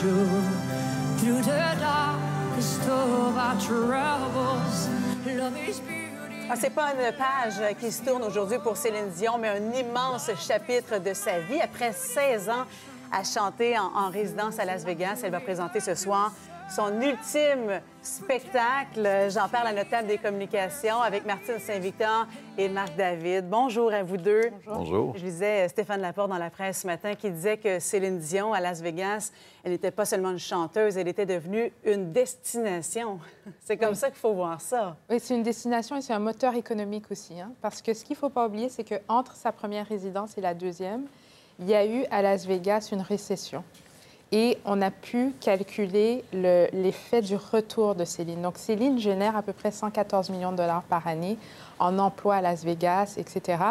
angel through the darkest of our troubles. Love is beauty. Ah, c'est pas une page qui se tourne aujourd'hui pour Céline Dion, mais un immense chapitre de sa vie. Après 16 ans à chanter en résidence à Las Vegas, elle va présenter ce soir son ultime spectacle. J'en parle à notre table des communications avec Martine Saint-Victor et Marc David. Bonjour à vous deux. Bonjour. Je lisais Stéphane Laporte dans la presse ce matin qui disait que Céline Dion, à Las Vegas, elle n'était pas seulement une chanteuse, elle était devenue une destination. C'est comme ça qu'il faut voir ça. Oui, c'est une destination et c'est un moteur économique aussi. Hein? Parce que ce qu'il ne faut pas oublier, c'est qu'entre sa première résidence et la deuxième, il y a eu à Las Vegas une récession. Et on a pu calculer l'effet du retour de Céline. Donc, Céline génère à peu près 114 millions de dollars par année en emploi à Las Vegas, etc.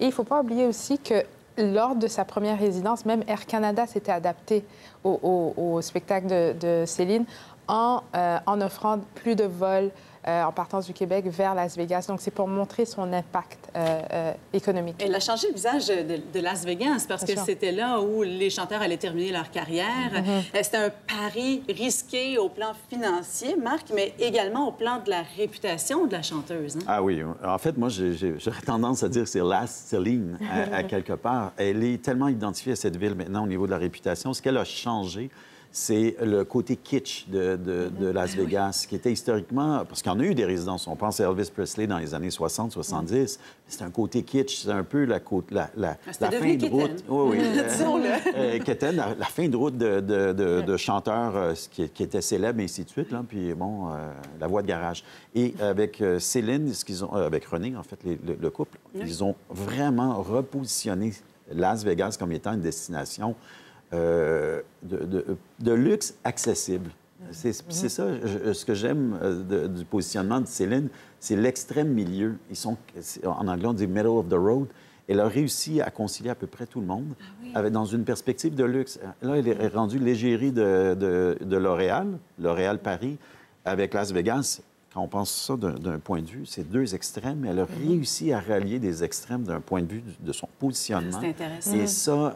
Et il ne faut pas oublier aussi que lors de sa première résidence, même Air Canada s'était adapté au spectacle de Céline en offrant plus de vols en partance du Québec vers Las Vegas. Donc, c'est pour montrer son impact économique. Elle a changé le visage de Las Vegas parce que c'était là où les chanteurs allaient terminer leur carrière. C'était un pari risqué au plan financier, Marc, mais également au plan de la réputation de la chanteuse. Hein? Ah oui. En fait, moi, j'aurais tendance à dire que c'est Las Céline, à quelque part. Elle est tellement identifiée à cette ville maintenant au niveau de la réputation. Ce qu'elle a changé, c'est le côté kitsch de Las Vegas, qui était historiquement... Parce qu'il y en a eu des résidences. On pense à Elvis Presley dans les années 60, 70. C'est un côté kitsch. C'est un peu la fin de route... Oui, oui. Keten, la fin de route de chanteurs qui étaient célèbres, et ainsi de suite. Là. Puis, bon, la voix de garage. Et avec Céline, avec René, en fait, le couple, ils ont vraiment repositionné Las Vegas comme étant une destination de luxe accessible. C'est ça, ce que j'aime du positionnement de Céline, c'est l'extrême milieu. Ils sont, en anglais, on dit « middle of the road ». Elle a réussi à concilier à peu près tout le monde dans une perspective de luxe. Là, elle est rendue l'égérie de L'Oréal Paris, avec Las Vegas. Quand on pense ça d'un point de vue, c'est deux extrêmes. Elle a réussi à rallier des extrêmes d'un point de vue de son positionnement. C'est intéressant. Et ça,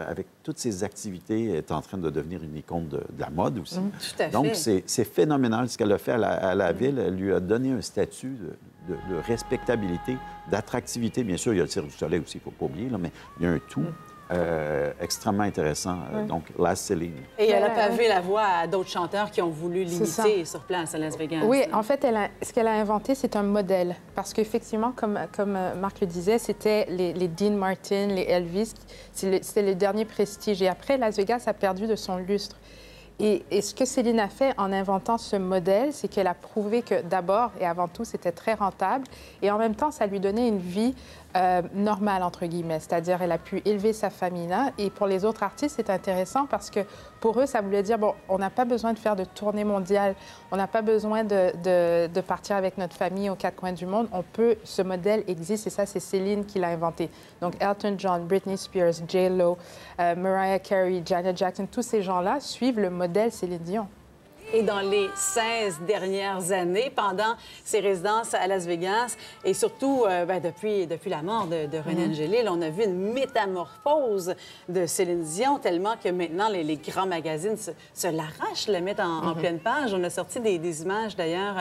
avec toutes ses activités, elle est en train de devenir une icône de la mode aussi. Tout à fait. Donc, c'est phénoménal ce qu'elle a fait à la ville. Elle lui a donné un statut de respectabilité, d'attractivité. Bien sûr, il y a le Cirque du Soleil aussi, il ne faut pas oublier, là, mais il y a un tout. Extrêmement intéressant. Donc, Las Céline. Et elle a pavé la voie à d'autres chanteurs qui ont voulu l'imiter sur place à Las Vegas. Oui, en fait, ce qu'elle a inventé, c'est un modèle. Parce qu'effectivement, comme Marc le disait, c'était les Dean Martin, les Elvis, c'était le dernier prestige. Et après, Las Vegas a perdu de son lustre. Et ce que Céline a fait en inventant ce modèle, c'est qu'elle a prouvé que d'abord et avant tout, c'était très rentable. Et en même temps, ça lui donnait une vie normale, entre guillemets. C'est-à-dire, elle a pu élever sa famille là. Et pour les autres artistes, c'est intéressant parce que pour eux, ça voulait dire, bon, on n'a pas besoin de faire de tournée mondiale. On n'a pas besoin de partir avec notre famille aux quatre coins du monde. Ce modèle existe et ça, c'est Céline qui l'a inventé. Donc, Elton John, Britney Spears, J.Lo, Mariah Carey, Janet Jackson, tous ces gens-là suivent le modèle Céline Dion. Et dans les 16 dernières années, pendant ses résidences à Las Vegas, et surtout depuis la mort de René Angélil, on a vu une métamorphose de Céline Dion, tellement que maintenant, les grands magazines se l'arrachent, la mettent en pleine page. On a sorti des images, d'ailleurs,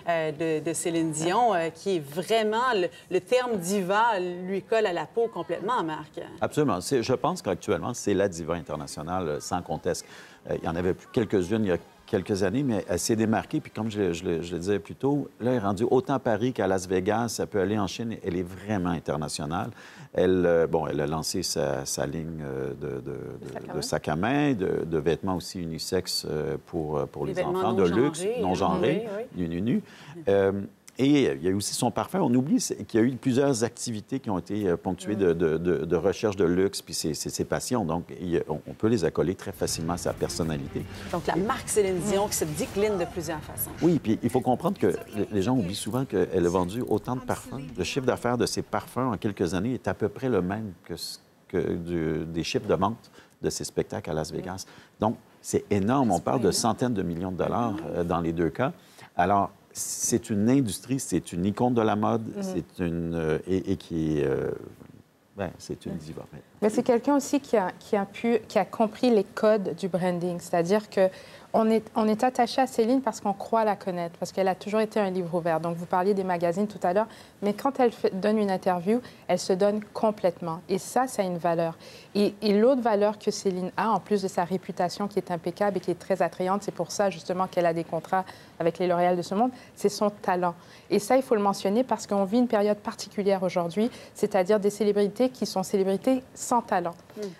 de Céline Dion, qui est vraiment... Le terme diva lui colle à la peau complètement, Marc. Absolument. Je pense qu'actuellement, c'est la diva internationale, sans conteste. Il y en avait plus quelques-unes il y a quelques années, mais elle s'est démarquée. Puis comme je le disais plus tôt, là, elle est rendue autant à Paris qu'à Las Vegas. Elle peut aller en Chine. Elle est vraiment internationale. Elle a lancé sa ligne de sac à main, de vêtements aussi unisexes pour les enfants, de luxe, non-genrés, nus. Et il y a aussi son parfum. On oublie qu'il y a eu plusieurs activités qui ont été ponctuées de recherche de luxe, puis ses passions. Donc, on peut les accoler très facilement à sa personnalité. Donc, la marque Céline Dion qui se décline de plusieurs façons. Oui, puis il faut comprendre que les gens oublient souvent qu'elle a vendu autant de parfums. Le chiffre d'affaires de ses parfums en quelques années est à peu près le même des chiffres de vente de ses spectacles à Las Vegas. Donc, c'est énorme. On parle de centaines de millions de dollars dans les deux cas. Alors, c'est une industrie, c'est une icône de la mode, c'est qui est Ben, c'est une diva. Mais c'est quelqu'un aussi qui a compris les codes du branding. C'est-à-dire que on est attaché à Céline parce qu'on croit la connaître, parce qu'elle a toujours été un livre ouvert. Donc, vous parliez des magazines tout à l'heure, mais quand elle donne une interview, elle se donne complètement. Et ça a une valeur. Et l'autre valeur que Céline a, en plus de sa réputation qui est impeccable et qui est très attrayante, c'est pour ça justement qu'elle a des contrats avec les L'Oréal de ce monde, c'est son talent. Et ça, il faut le mentionner parce qu'on vit une période particulière aujourd'hui, c'est-à-dire des célébrités qui sont célébrités sans talent.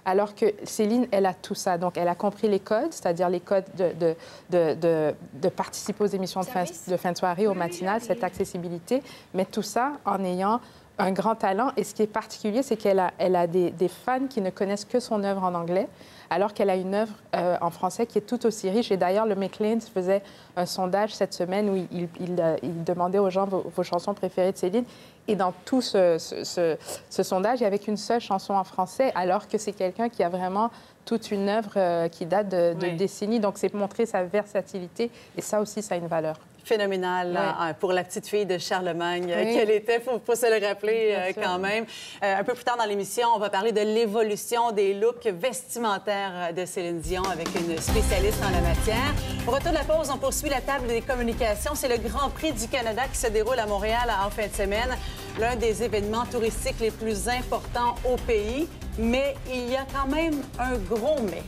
Alors que Céline, elle a tout ça. Donc, elle a compris les codes, c'est-à-dire les codes de participer aux émissions de fin de soirée, aux matinales, cette accessibilité, mais tout ça en ayant un grand talent. Et ce qui est particulier, c'est qu'elle a des fans qui ne connaissent que son œuvre en anglais, alors qu'elle a une œuvre en français qui est tout aussi riche. Et d'ailleurs, le Maclean's faisait un sondage cette semaine où il demandait aux gens vos chansons préférées de Céline. Et dans tout ce sondage, il n'y avait qu'une seule chanson en français, alors que c'est quelqu'un qui a vraiment toute une œuvre qui date de décennies. Donc, c'est montrer sa versatilité. Et ça aussi, ça a une valeur. Phénoménal pour la petite fille de Charlemagne qu'elle était. Il faut se le rappeler quand même. Un peu plus tard dans l'émission, on va parler de l'évolution des looks vestimentaires de Céline Dion avec une spécialiste en la matière. Au retour de la pause, on poursuit la table des communications. C'est le Grand Prix du Canada qui se déroule à Montréal en fin de semaine, l'un des événements touristiques les plus importants au pays. Mais il y a quand même un gros mais.